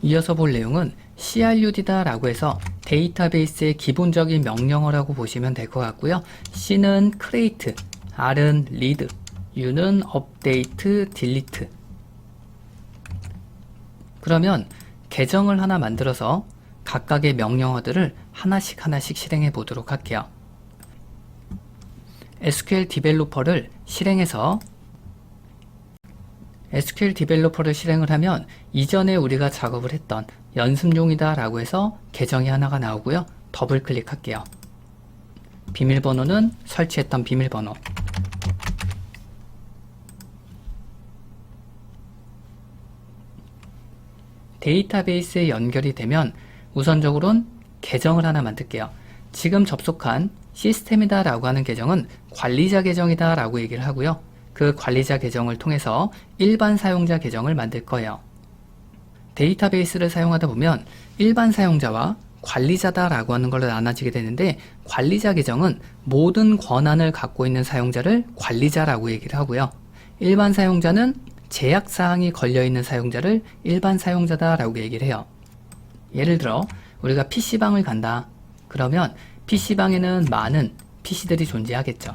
이어서 볼 내용은 CRUD다 라고 해서 데이터베이스의 기본적인 명령어라고 보시면 될 것 같고요. C는 create, R은 read, U는 update, delete. 그러면 계정을 하나 만들어서 각각의 명령어들을 하나씩 실행해 보도록 할게요. SQL 디벨로퍼를 실행해서 SQL 디벨로퍼를 실행을 하면 이전에 우리가 작업을 했던 연습용이다 라고 해서 계정이 하나가 나오고요. 더블 클릭할게요. 비밀번호는 설치했던 비밀번호. 데이터베이스에 연결이 되면 우선적으로는 계정을 하나 만들게요. 지금 접속한 시스템이다 라고 하는 계정은 관리자 계정이다 라고 얘기를 하고요. 그 관리자 계정을 통해서 일반 사용자 계정을 만들 거예요. 데이터베이스를 사용하다 보면 일반 사용자와 관리자다 라고 하는 걸로 나눠지게 되는데, 관리자 계정은 모든 권한을 갖고 있는 사용자를 관리자라고 얘기를 하고요. 일반 사용자는 제약사항이 걸려있는 사용자를 일반 사용자다 라고 얘기를 해요. 예를 들어 우리가 PC방을 간다. 그러면 PC방에는 많은 PC들이 존재하겠죠.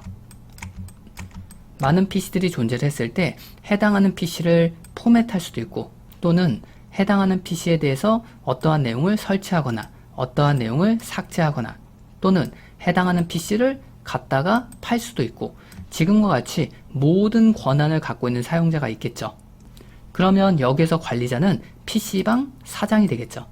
많은 PC들이 존재를 했을 때 해당하는 PC를 포맷할 수도 있고, 또는 해당하는 PC에 대해서 어떠한 내용을 설치하거나 어떠한 내용을 삭제하거나, 또는 해당하는 PC를 갖다가 팔 수도 있고, 지금과 같이 모든 권한을 갖고 있는 사용자가 있겠죠. 그러면 여기서 관리자는 PC방 사장이 되겠죠.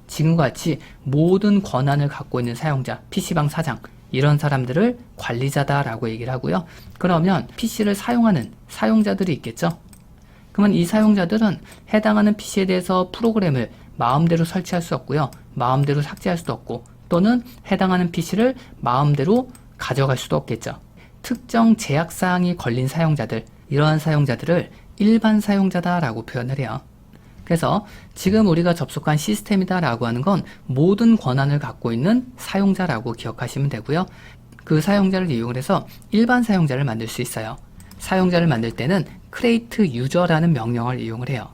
지금과 같이 모든 권한을 갖고 있는 사용자, PC방 사장, 이런 사람들을 관리자다 라고 얘기를 하고요. 그러면 PC를 사용하는 사용자들이 있겠죠. 그러면 이 사용자들은 해당하는 PC에 대해서 프로그램을 마음대로 설치할 수 없고요. 마음대로 삭제할 수도 없고, 또는 해당하는 PC를 마음대로 가져갈 수도 없겠죠. 특정 제약사항이 걸린 사용자들, 이러한 사용자들을 일반 사용자다 라고 표현을 해요. 그래서 지금 우리가 접속한 시스템이다 라고 하는 건 모든 권한을 갖고 있는 사용자라고 기억하시면 되고요. 그 사용자를 이용을 해서 일반 사용자를 만들 수 있어요. 사용자를 만들 때는 create user라는 명령어를 이용을 해요.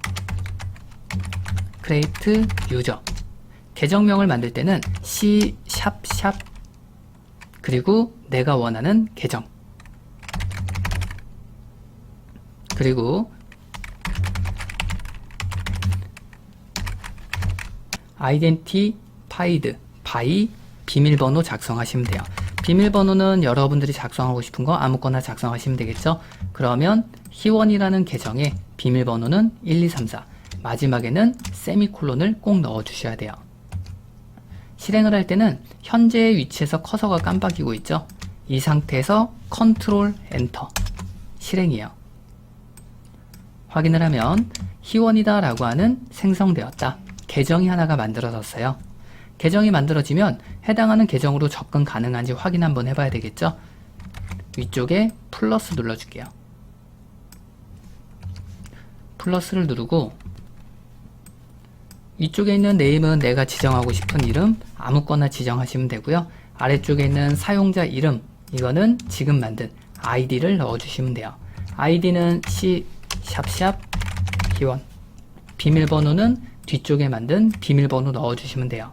create user. 계정명을 만들 때는 C## 그리고 내가 원하는 계정, 그리고 identified by 비밀번호 작성하시면 돼요. 비밀번호는 여러분들이 작성하고 싶은 거 아무거나 작성하시면 되겠죠. 그러면 희원이라는 계정의 비밀번호는 1234, 마지막에는 세미콜론을 꼭 넣어 주셔야 돼요. 실행을 할 때는 현재의 위치에서 커서가 깜빡이고 있죠. 이 상태에서 컨트롤 엔터 실행이에요. 확인을 하면 희원이다 라고 하는 생성되었다. 계정이 하나가 만들어졌어요. 계정이 만들어지면 해당하는 계정으로 접근 가능한지 확인 한번 해봐야 되겠죠. 위쪽에 플러스 눌러줄게요. 플러스를 누르고 위쪽에 있는 네임은 내가 지정하고 싶은 이름 아무거나 지정하시면 되고요. 아래쪽에 있는 사용자 이름, 이거는 지금 만든 아이디를 넣어주시면 돼요. 아이디는 C## 희원. 비밀번호는 뒤쪽에 만든 비밀번호 넣어주시면 돼요.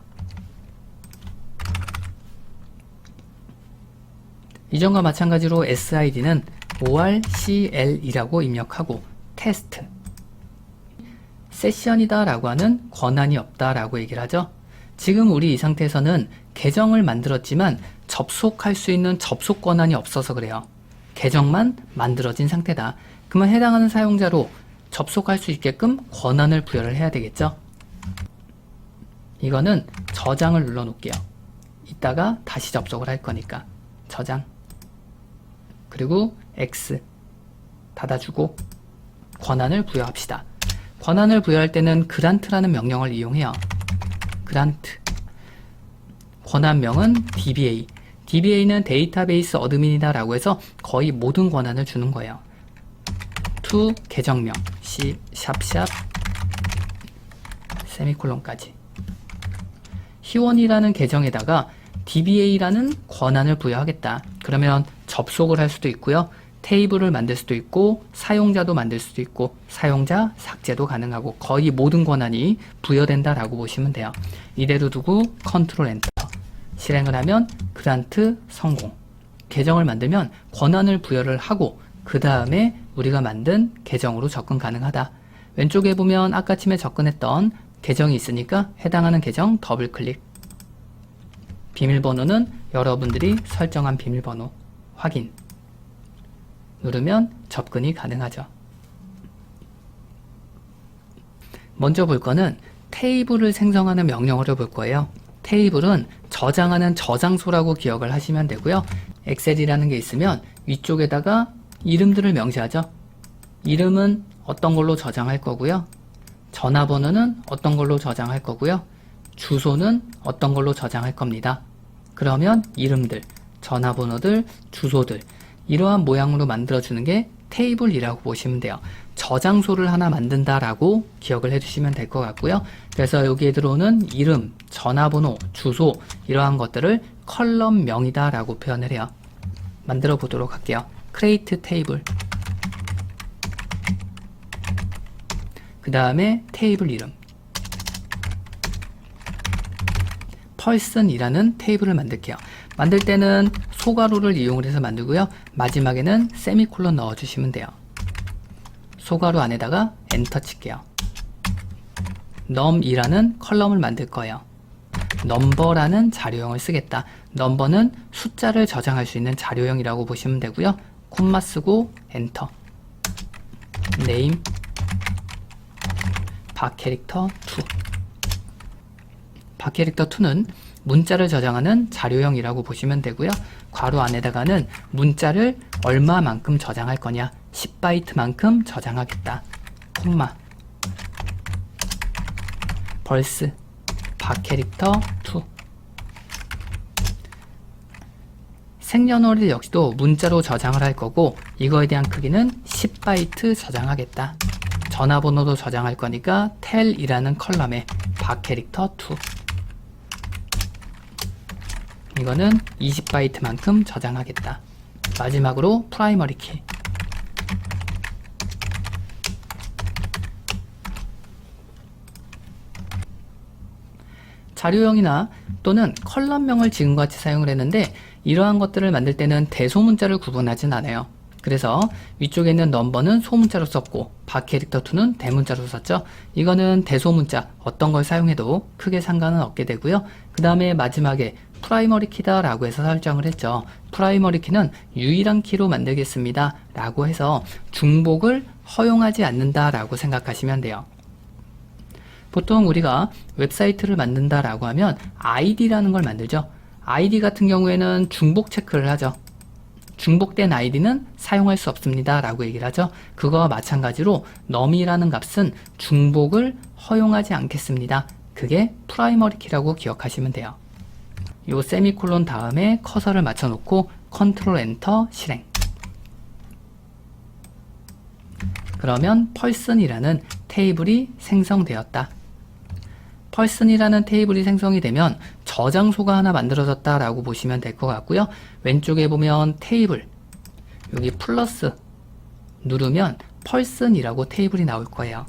이전과 마찬가지로 SID는 ORCL이라고 입력하고 테스트. 세션이다 라고 하는 권한이 없다 라고 얘기를 하죠. 지금 우리 이 상태에서는 계정을 만들었지만 접속할 수 있는 접속 권한이 없어서 그래요. 계정만 만들어진 상태다. 그러면 해당하는 사용자로 접속할 수 있게끔 권한을 부여를 해야 되겠죠. 이거는 저장을 눌러 놓을게요. 이따가 다시 접속을 할 거니까 저장, 그리고 X 닫아주고 권한을 부여합시다. 권한을 부여할 때는 그란트라는 명령을 이용해요. 그란트. 권한명은 DBA. DBA는 데이터베이스 어드민이다 라고 해서 거의 모든 권한을 주는 거예요. to 계정명 C## 세미콜론까지. 희원이라는 계정에다가 DBA라는 권한을 부여하겠다. 그러면 접속을 할 수도 있고요. 테이블을 만들 수도 있고 사용자도 만들 수도 있고 사용자 삭제도 가능하고 거의 모든 권한이 부여된다라고 보시면 돼요. 이대로 두고 컨트롤 엔터 실행을 하면 그란트 성공. 계정을 만들면 권한을 부여를 하고 그 다음에 우리가 만든 계정으로 접근 가능하다. 왼쪽에 보면 아까쯤에 접근했던 계정이 있으니까 해당하는 계정 더블 클릭. 비밀번호는 여러분들이 설정한 비밀번호 확인. 누르면 접근이 가능하죠. 먼저 볼 거는 테이블을 생성하는 명령어를 볼 거예요. 테이블은 저장하는 저장소라고 기억을 하시면 되고요. 엑셀이라는 게 있으면 위쪽에다가 이름들을 명시하죠. 이름은 어떤 걸로 저장할 거고요. 전화번호는 어떤 걸로 저장할 거고요. 주소는 어떤 걸로 저장할 겁니다. 그러면 이름들, 전화번호들, 주소들 이러한 모양으로 만들어주는 게 테이블이라고 보시면 돼요. 저장소를 하나 만든다라고 기억을 해주시면 될 것 같고요. 그래서 여기에 들어오는 이름, 전화번호, 주소 이러한 것들을 컬럼명이다 라고 표현을 해요. 만들어 보도록 할게요. create table 그 다음에 테이블 이름 person이라는 테이블을 만들게요. 만들 때는 소괄호를 이용을 해서 만들고요. 마지막에는 세미콜론 넣어주시면 돼요. 소괄호 안에다가 엔터 칠게요. num이라는 컬럼을 만들 거예요. 넘버라는 자료형을 쓰겠다. 넘버는 숫자를 저장할 수 있는 자료형이라고 보시면 되고요. 콤마 쓰고 엔터. name 바캐릭터 2 바캐릭터 2는 문자를 저장하는 자료형이라고 보시면 되고요. 괄호 안에다가는 문자를 얼마만큼 저장할 거냐 10바이트만큼 저장하겠다. 콤마 벌스 바캐릭터 2 생년월일 역시도 문자로 저장을 할 거고 이거에 대한 크기는 10바이트 저장하겠다. 전화번호도 저장할 거니까 텔이라는 컬럼에 바캐릭터 2 이거는 20바이트만큼 저장하겠다. 마지막으로 프라이머리 키 자료형이나 또는 컬럼명을 지금과 같이 사용을 했는데 이러한 것들을 만들 때는 대소문자를 구분하진 않아요. 그래서 위쪽에 있는 넘버는 소문자로 썼고 바캐릭터 2는 대문자로 썼죠. 이거는 대소문자 어떤 걸 사용해도 크게 상관은 없게 되고요. 그 다음에 마지막에 프라이머리 키다 라고 해서 설정을 했죠. 프라이머리 키는 유일한 키로 만들겠습니다 라고 해서 중복을 허용하지 않는다 라고 생각하시면 돼요. 보통 우리가 웹사이트를 만든다 라고 하면 아이디라는 걸 만들죠. 아이디 같은 경우에는 중복 체크를 하죠. 중복된 아이디는 사용할 수 없습니다 라고 얘기를 하죠. 그거와 마찬가지로 num이라는 값은 중복을 허용하지 않겠습니다. 그게 프라이머리 키라고 기억하시면 돼요. 요 세미콜론 다음에 커서를 맞춰 놓고 컨트롤 엔터 실행. 그러면 person이라는 테이블이 생성되었다. person이라는 테이블이 생성이 되면 저장소가 하나 만들어졌다 라고 보시면 될 것 같고요. 왼쪽에 보면 테이블 여기 플러스 누르면 person이라고 테이블이 나올 거예요.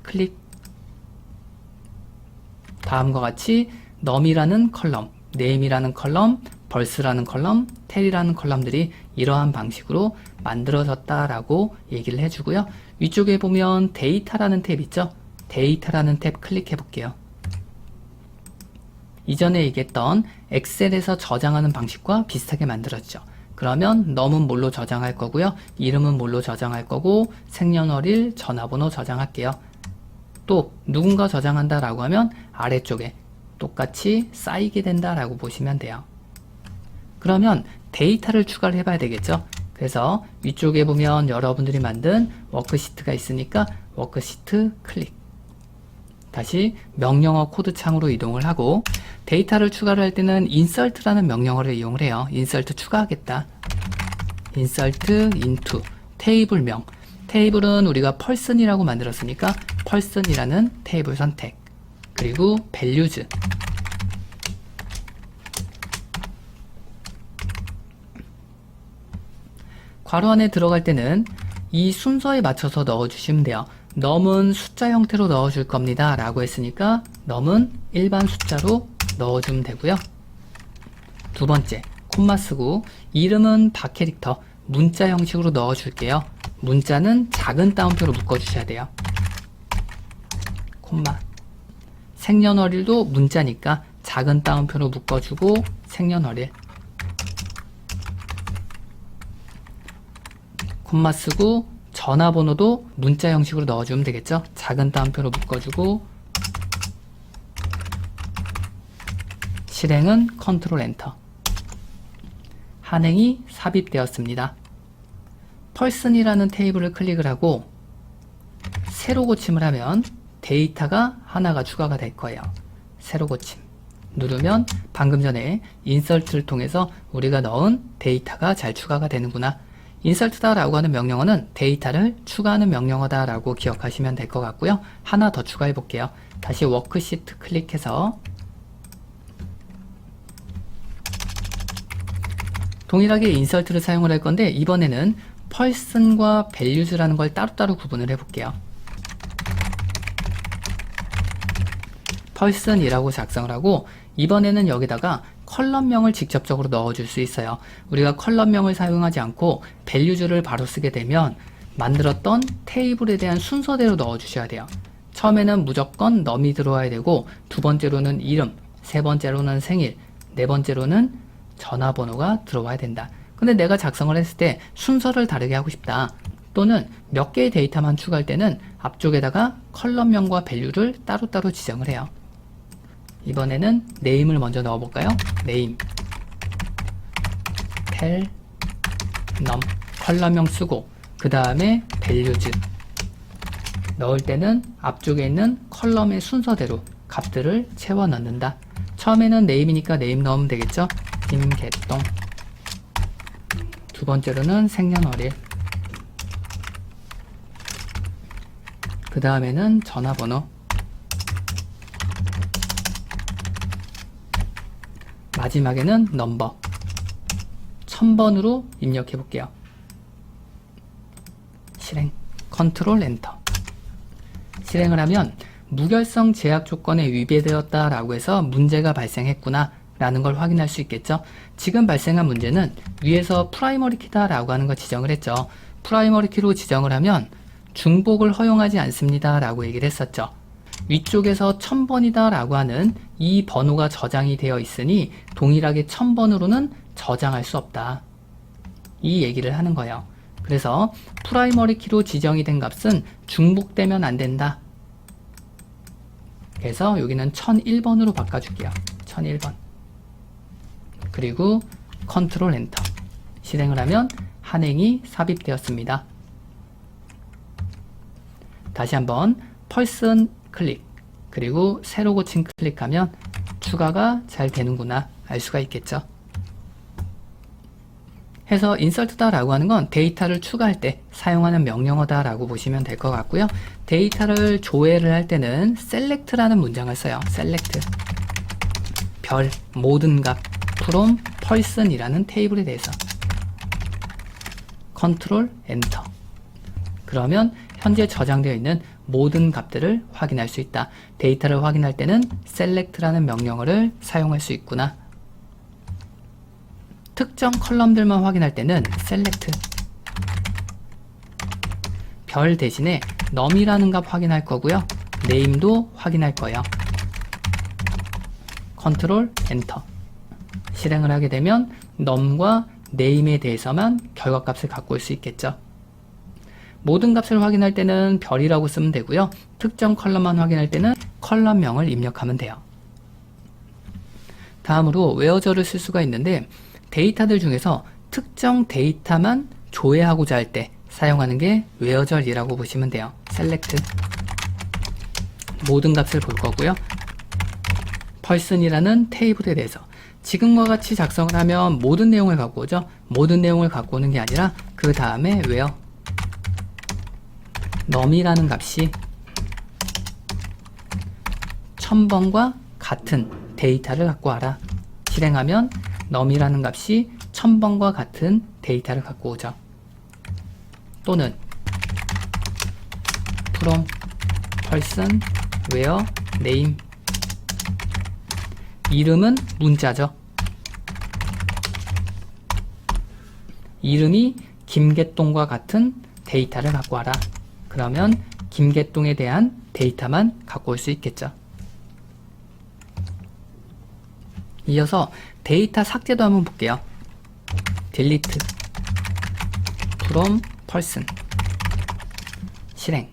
클릭. 다음과 같이 num이라는 컬럼, name이라는 컬럼, 벌스라는 컬럼, 텔이라는 컬럼들이 이러한 방식으로 만들어졌다라고 얘기를 해주고요. 위쪽에 보면 데이터라는 탭 있죠? 데이터라는 탭 클릭해 볼게요. 이전에 얘기했던 엑셀에서 저장하는 방식과 비슷하게 만들어지죠. 그러면 num은 뭘로 저장할 거고요. 이름은 뭘로 저장할 거고 생년월일, 전화번호 저장할게요. 또 누군가 저장한다라고 하면 아래쪽에 똑같이 쌓이게 된다라고 보시면 돼요. 그러면 데이터를 추가를 해봐야 되겠죠. 그래서 위쪽에 보면 여러분들이 만든 워크시트가 있으니까 워크시트 클릭. 다시 명령어 코드 창으로 이동을 하고 데이터를 추가를 할 때는 insert라는 명령어를 이용을 해요. insert 추가하겠다. insert into 테이블명. 테이블은 우리가 person이라고 만들었으니까 person이라는 테이블 선택. 그리고 values. 괄호 안에 들어갈 때는 이 순서에 맞춰서 넣어주시면 돼요. 넘은 숫자 형태로 넣어줄 겁니다 라고 했으니까 넘은 일반 숫자로 넣어주면 되고요. 두 번째, 콤마 쓰고 이름은 박캐릭터 문자 형식으로 넣어줄게요. 문자는 작은 따옴표로 묶어주셔야 돼요. 콤마. 생년월일도 문자니까 작은 따옴표로 묶어주고 생년월일. 콤마 쓰고 전화번호도 문자 형식으로 넣어주면 되겠죠. 작은 따옴표로 묶어주고 실행은 컨트롤 엔터. 한행이 삽입되었습니다. 펄슨이라는 테이블을 클릭을 하고 새로 고침을 하면 데이터가 하나가 추가가 될 거예요. 새로 고침 누르면 방금 전에 인설트를 통해서 우리가 넣은 데이터가 잘 추가가 되는구나. 인설트다 라고 하는 명령어는 데이터를 추가하는 명령어다 라고 기억하시면 될 것 같고요. 하나 더 추가해 볼게요. 다시 워크시트 클릭해서 동일하게 인설트를 사용을 할 건데 이번에는 person과 values라는 걸 따로따로 구분을 해 볼게요. person이라고 작성을 하고 이번에는 여기다가 컬럼명을 직접적으로 넣어줄 수 있어요. 우리가 컬럼명을 사용하지 않고 values를 바로 쓰게 되면 만들었던 테이블에 대한 순서대로 넣어주셔야 돼요. 처음에는 무조건 num이 들어와야 되고 두 번째로는 이름, 세 번째로는 생일, 네 번째로는 전화번호가 들어와야 된다. 근데 내가 작성을 했을 때 순서를 다르게 하고 싶다. 또는 몇 개의 데이터만 추가할 때는 앞쪽에다가 컬럼명과 value를 따로따로 지정을 해요. 이번에는 name을 먼저 넣어볼까요? name, tel, num, 컬럼명 쓰고 그 다음에 values 넣을 때는 앞쪽에 있는 컬럼의 순서대로 값들을 채워 넣는다. 처음에는 name이니까 name 넣으면 되겠죠? 김개똥. 두 번째로는 생년월일. 그 다음에는 전화번호. 마지막에는 넘버. 1000번으로 입력해 볼게요. 실행. 컨트롤 엔터. 실행을 하면 무결성 제약 조건에 위배되었다 라고 해서 문제가 발생했구나 라는 걸 확인할 수 있겠죠. 지금 발생한 문제는 위에서 프라이머리 키다 라고 하는 거 지정을 했죠. 프라이머리 키로 지정을 하면 중복을 허용하지 않습니다 라고 얘기를 했었죠. 위쪽에서 1000번이다 라고 하는 이 번호가 저장이 되어 있으니 동일하게 1000번으로는 저장할 수 없다. 이 얘기를 하는 거예요. 그래서 프라이머리 키로 지정이 된 값은 중복되면 안 된다. 그래서 여기는 1001번으로 바꿔줄게요. 1001번. 그리고 컨트롤 엔터. 실행을 하면 한행이 삽입되었습니다. 다시 한번 person 클릭 그리고 새로 고침 클릭하면 추가가 잘 되는구나 알 수가 있겠죠. 해서 인설트다 라고 하는 건 데이터를 추가할 때 사용하는 명령어다 라고 보시면 될 것 같고요. 데이터를 조회를 할 때는 select라는 문장을 써요. select 별 모든 값 from person 이라는 테이블에 대해서 컨트롤 엔터. 그러면 현재 저장되어 있는 모든 값들을 확인할 수 있다. 데이터를 확인할 때는 select라는 명령어를 사용할 수 있구나. 특정 컬럼들만 확인할 때는 select 별 대신에 num이라는 값 확인할 거고요. name도 확인할 거예요. 컨트롤 엔터. 실행을 하게 되면 num과 name에 대해서만 결과값을 갖고 올 수 있겠죠. 모든 값을 확인할 때는 별이라고 쓰면 되고요. 특정 컬럼만 확인할 때는 컬럼명을 입력하면 돼요. 다음으로 where저를 쓸 수가 있는데 데이터들 중에서 특정 데이터만 조회하고자 할 때 사용하는 게 where저이라고 보시면 돼요. select 모든 값을 볼 거고요. person이라는 테이블에 대해서 지금과 같이 작성을 하면 모든 내용을 갖고 오죠. 모든 내용을 갖고 오는 게 아니라 그 다음에 where num이라는 값이 1000번과 같은 데이터를 갖고 와라. 실행하면 num이라는 값이 1000번과 같은 데이터를 갖고 오죠. 또는 from person where name. 이름은 문자죠. 이름이 김개똥과 같은 데이터를 갖고 와라. 그러면 김개똥에 대한 데이터만 갖고 올 수 있겠죠. 이어서 데이터 삭제도 한번 볼게요. delete from person 실행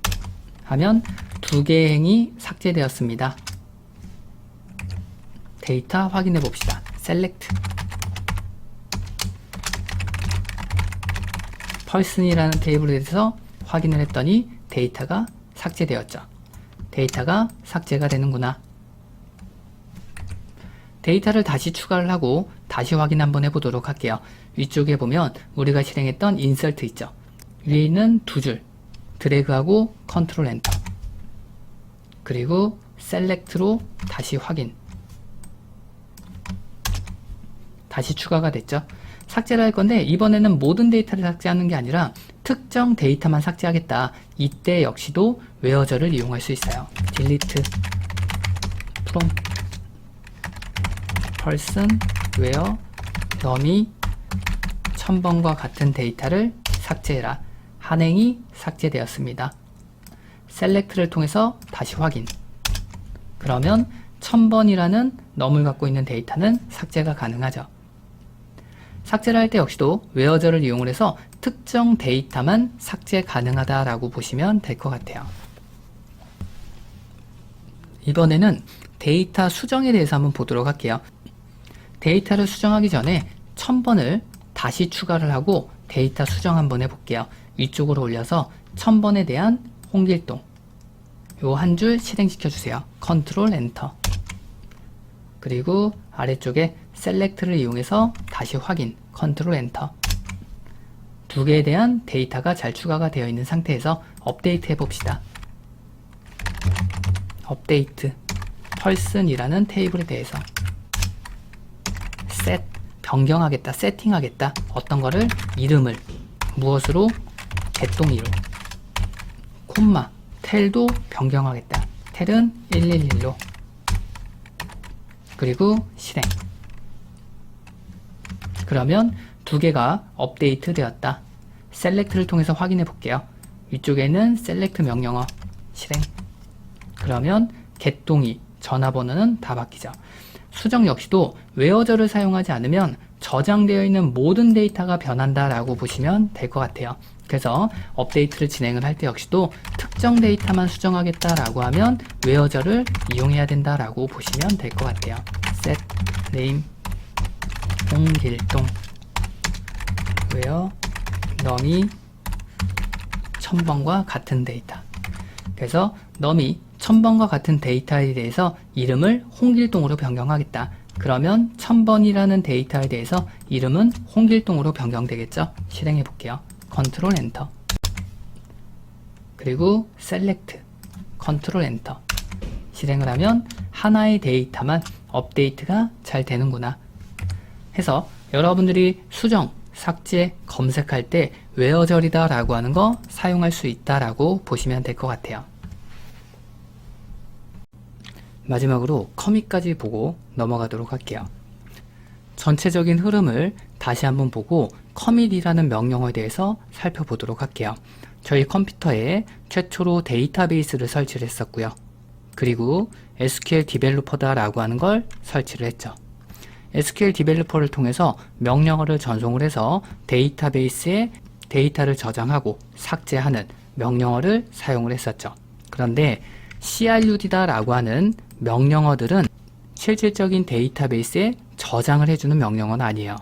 하면 두 개의 행이 삭제되었습니다. 데이터 확인해 봅시다. select person이라는 테이블에 대해서 확인을 했더니 데이터가 삭제되었죠. 데이터가 삭제가 되는구나. 데이터를 다시 추가를 하고 다시 확인 한번 해보도록 할게요. 위쪽에 보면 우리가 실행했던 insert 있죠. 위에 있는 두 줄 드래그하고 컨트롤 엔터 그리고 select로 다시 확인. 다시 추가가 됐죠. 삭제를 할 건데 이번에는 모든 데이터를 삭제하는 게 아니라 특정 데이터만 삭제하겠다. 이때 역시도 웨어저를 이용할 수 있어요. delete from person where num이 1000번과 같은 데이터를 삭제해라. 한 행이 삭제되었습니다. select를 통해서 다시 확인. 그러면 1000번이라는 num을 갖고 있는 데이터는 삭제가 가능하죠. 삭제를 할 때 역시도 웨어저를 이용을 해서 특정 데이터만 삭제 가능하다라고 보시면 될 것 같아요. 이번에는 데이터 수정에 대해서 한번 보도록 할게요. 데이터를 수정하기 전에 1000번을 다시 추가를 하고 데이터 수정 한번 해볼게요. 위쪽으로 올려서 1000번에 대한 홍길동 요 한 줄 실행시켜 주세요. 컨트롤 엔터 그리고 아래쪽에 select를 이용해서 다시 확인 컨트롤 엔터 두 개에 대한 데이터가 잘 추가가 되어 있는 상태에서 업데이트 해봅시다. 업데이트 person이라는 테이블에 대해서 set 변경하겠다 세팅하겠다 어떤 거를 이름을 무엇으로 개똥이로 콤마 텔도 변경하겠다 텔은 111로 그리고 실행. 그러면 두 개가 업데이트 되었다. select를 통해서 확인해 볼게요. 위쪽에는 select 명령어 실행. 그러면 개똥이 전화번호는 다 바뀌죠. 수정 역시도 웨어저를 사용하지 않으면 저장되어 있는 모든 데이터가 변한다 라고 보시면 될 것 같아요. 그래서 업데이트를 진행을 할 때 역시도 특정 데이터만 수정하겠다 라고 하면 웨어저를 이용해야 된다 라고 보시면 될 것 같아요. set name 홍길동 where num이 1000번과 같은 데이터. 그래서 num이 1000번과 같은 데이터에 대해서 이름을 홍길동으로 변경하겠다. 그러면 1000번이라는 데이터에 대해서 이름은 홍길동으로 변경되겠죠. 실행해 볼게요. 컨트롤 엔터 그리고 select 컨트롤 엔터 실행을 하면 하나의 데이터만 업데이트가 잘 되는구나 해서 여러분들이 수정, 삭제, 검색할 때 웨어절이다 라고 하는 거 사용할 수 있다 라고 보시면 될 것 같아요. 마지막으로 커밋까지 보고 넘어가도록 할게요. 전체적인 흐름을 다시 한번 보고 커밋이라는 명령어에 대해서 살펴보도록 할게요. 저희 컴퓨터에 최초로 데이터베이스를 설치를 했었고요. 그리고 SQL 디벨로퍼다 라고 하는 걸 설치를 했죠. SQL 디벨로퍼를 통해서 명령어를 전송을 해서 데이터베이스에 데이터를 저장하고 삭제하는 명령어를 사용을 했었죠. 그런데 CRUD다 라고 하는 명령어들은 실질적인 데이터베이스에 저장을 해주는 명령어는 아니에요.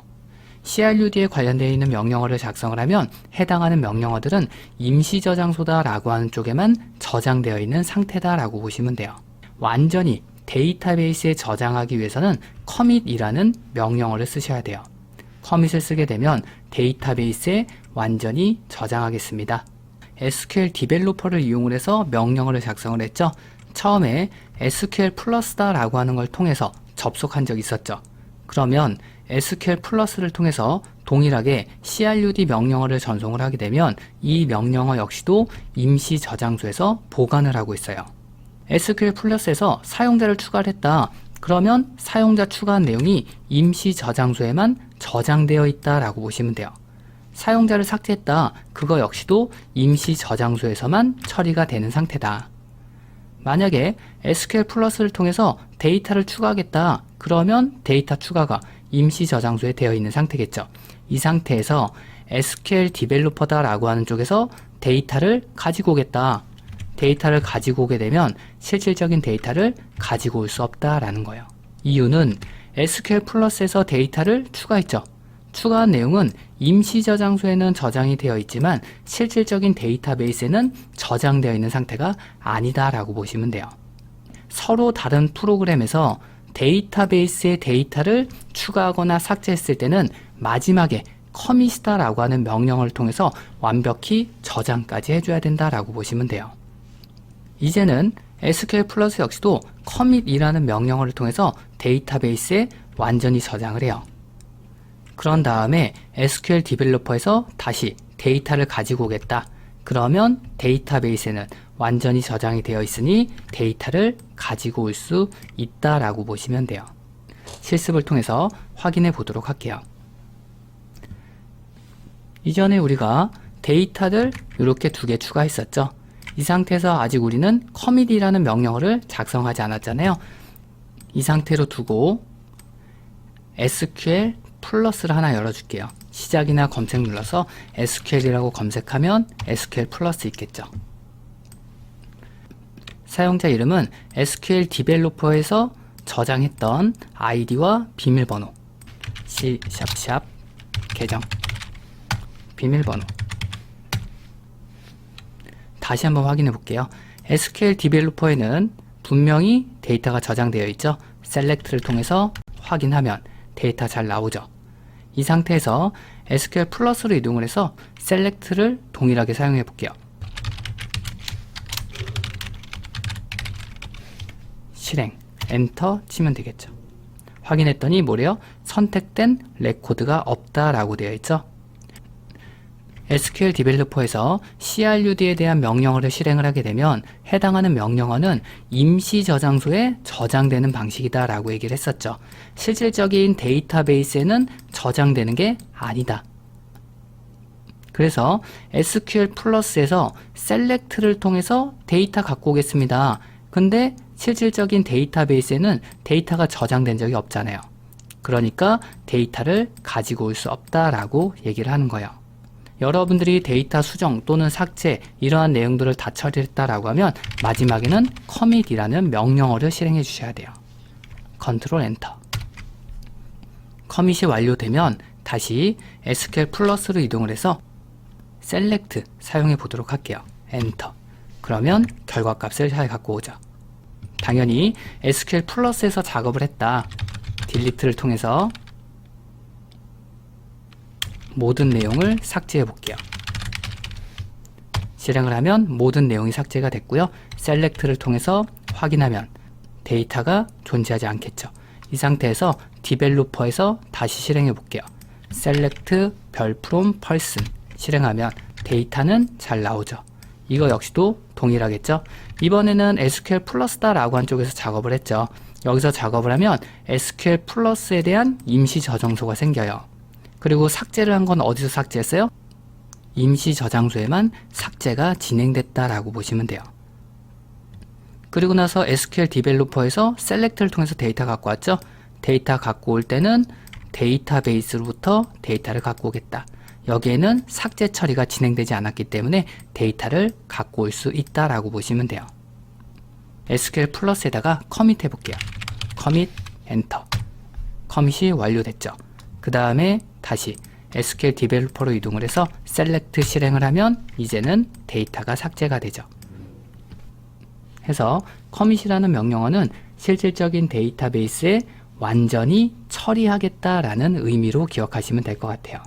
CRUD에 관련되어 있는 명령어를 작성을 하면 해당하는 명령어들은 임시 저장소다 라고 하는 쪽에만 저장되어 있는 상태다 라고 보시면 돼요. 완전히 데이터베이스에 저장하기 위해서는 commit이라는 명령어를 쓰셔야 돼요. commit을 쓰게 되면 데이터베이스에 완전히 저장하겠습니다. SQL 디벨로퍼를 이용을 해서 명령어를 작성을 했죠. 처음에 SQL 플러스다 라고 하는 걸 통해서 접속한 적이 있었죠. 그러면 SQL 플러스를 통해서 동일하게 crud 명령어를 전송을 하게 되면 이 명령어 역시도 임시 저장소에서 보관을 하고 있어요. SQL 플러스에서 사용자를 추가를 했다. 그러면 사용자 추가한 내용이 임시 저장소에만 저장되어 있다라고 보시면 돼요. 사용자를 삭제했다. 그거 역시도 임시 저장소에서만 처리가 되는 상태다. 만약에 SQL 플러스를 통해서 데이터를 추가하겠다. 그러면 데이터 추가가 임시 저장소에 되어 있는 상태겠죠. 이 상태에서 SQL 디벨로퍼다라고 하는 쪽에서 데이터를 가지고 오겠다. 데이터를 가지고 오게 되면 실질적인 데이터를 가지고 올 수 없다라는 거예요. 이유는 SQL 플러스에서 데이터를 추가했죠. 추가한 내용은 임시 저장소에는 저장이 되어 있지만 실질적인 데이터베이스에는 저장되어 있는 상태가 아니다라고 보시면 돼요. 서로 다른 프로그램에서 데이터베이스의 데이터를 추가하거나 삭제했을 때는 마지막에 커밋이다라고 하는 명령어를 통해서 완벽히 저장까지 해줘야 된다라고 보시면 돼요. 이제는 SQL 플러스 역시도 commit이라는 명령어를 통해서 데이터베이스에 완전히 저장을 해요. 그런 다음에 SQL 디벨로퍼에서 다시 데이터를 가지고 오겠다. 그러면 데이터베이스에는 완전히 저장이 되어 있으니 데이터를 가지고 올 수 있다라고 보시면 돼요. 실습을 통해서 확인해 보도록 할게요. 이전에 우리가 데이터를 이렇게 두 개 추가했었죠. 이 상태에서 아직 우리는 commit이라는 명령어를 작성하지 않았잖아요. 이 상태로 두고 SQL 플러스를 하나 열어줄게요. 시작이나 검색 눌러서 SQL이라고 검색하면 SQL 플러스 있겠죠. 사용자 이름은 SQL 디벨로퍼에서 저장했던 아이디와 비밀번호 C## 계정 비밀번호 다시 한번 확인해 볼게요. SQL 디벨로퍼에는 분명히 데이터가 저장되어 있죠. 셀렉트를 통해서 확인하면 데이터 잘 나오죠. 이 상태에서 SQL 플러스로 이동을 해서 셀렉트를 동일하게 사용해 볼게요. 실행, 엔터 치면 되겠죠. 확인했더니 뭐래요? 선택된 레코드가 없다라고 되어 있죠. SQL 디벨로퍼에서 crud에 대한 명령어를 실행을 하게 되면 해당하는 명령어는 임시 저장소에 저장되는 방식이다 라고 얘기를 했었죠. 실질적인 데이터베이스에는 저장되는 게 아니다. 그래서 SQL 플러스에서 셀렉트를 통해서 데이터 갖고 오겠습니다. 근데 실질적인 데이터베이스에는 데이터가 저장된 적이 없잖아요. 그러니까 데이터를 가지고 올 수 없다라고 얘기를 하는 거예요. 여러분들이 데이터 수정 또는 삭제 이러한 내용들을 다 처리했다라고 하면 마지막에는 commit이라는 명령어를 실행해 주셔야 돼요. 컨트롤 엔터. 커밋이 완료되면 다시 SQL 플러스로 이동을 해서 select 사용해 보도록 할게요. 엔터. 그러면 결과값을 잘 갖고 오죠. 당연히 SQL 플러스에서 작업을 했다. 딜리트를 통해서 모든 내용을 삭제해 볼게요. 실행을 하면 모든 내용이 삭제가 됐고요. 셀렉트를 통해서 확인하면 데이터가 존재하지 않겠죠. 이 상태에서 디벨로퍼에서 다시 실행해 볼게요. select from person 실행하면 데이터는 잘 나오죠. 이거 역시도 동일하겠죠. 이번에는 SQL 플러스다 라고 한 쪽에서 작업을 했죠. 여기서 작업을 하면 SQL 플러스에 대한 임시 저장소가 생겨요. 그리고 삭제를 한 건 어디서 삭제했어요? 임시 저장소에만 삭제가 진행됐다라고 보시면 돼요. 그리고 나서 SQL 디벨로퍼에서 셀렉트를 통해서 데이터 갖고 왔죠? 데이터 갖고 올 때는 데이터베이스로부터 데이터를 갖고 오겠다. 여기에는 삭제 처리가 진행되지 않았기 때문에 데이터를 갖고 올 수 있다라고 보시면 돼요. SQL 플러스에다가 커밋 해볼게요. 커밋 엔터. 커밋이 완료됐죠. 그 다음에 다시 SQL 디벨로퍼로 이동을 해서 셀렉트 실행을 하면 이제는 데이터가 삭제가 되죠. 해서 커밋이라는 명령어는 실질적인 데이터베이스에 완전히 처리하겠다라는 의미로 기억하시면 될 것 같아요.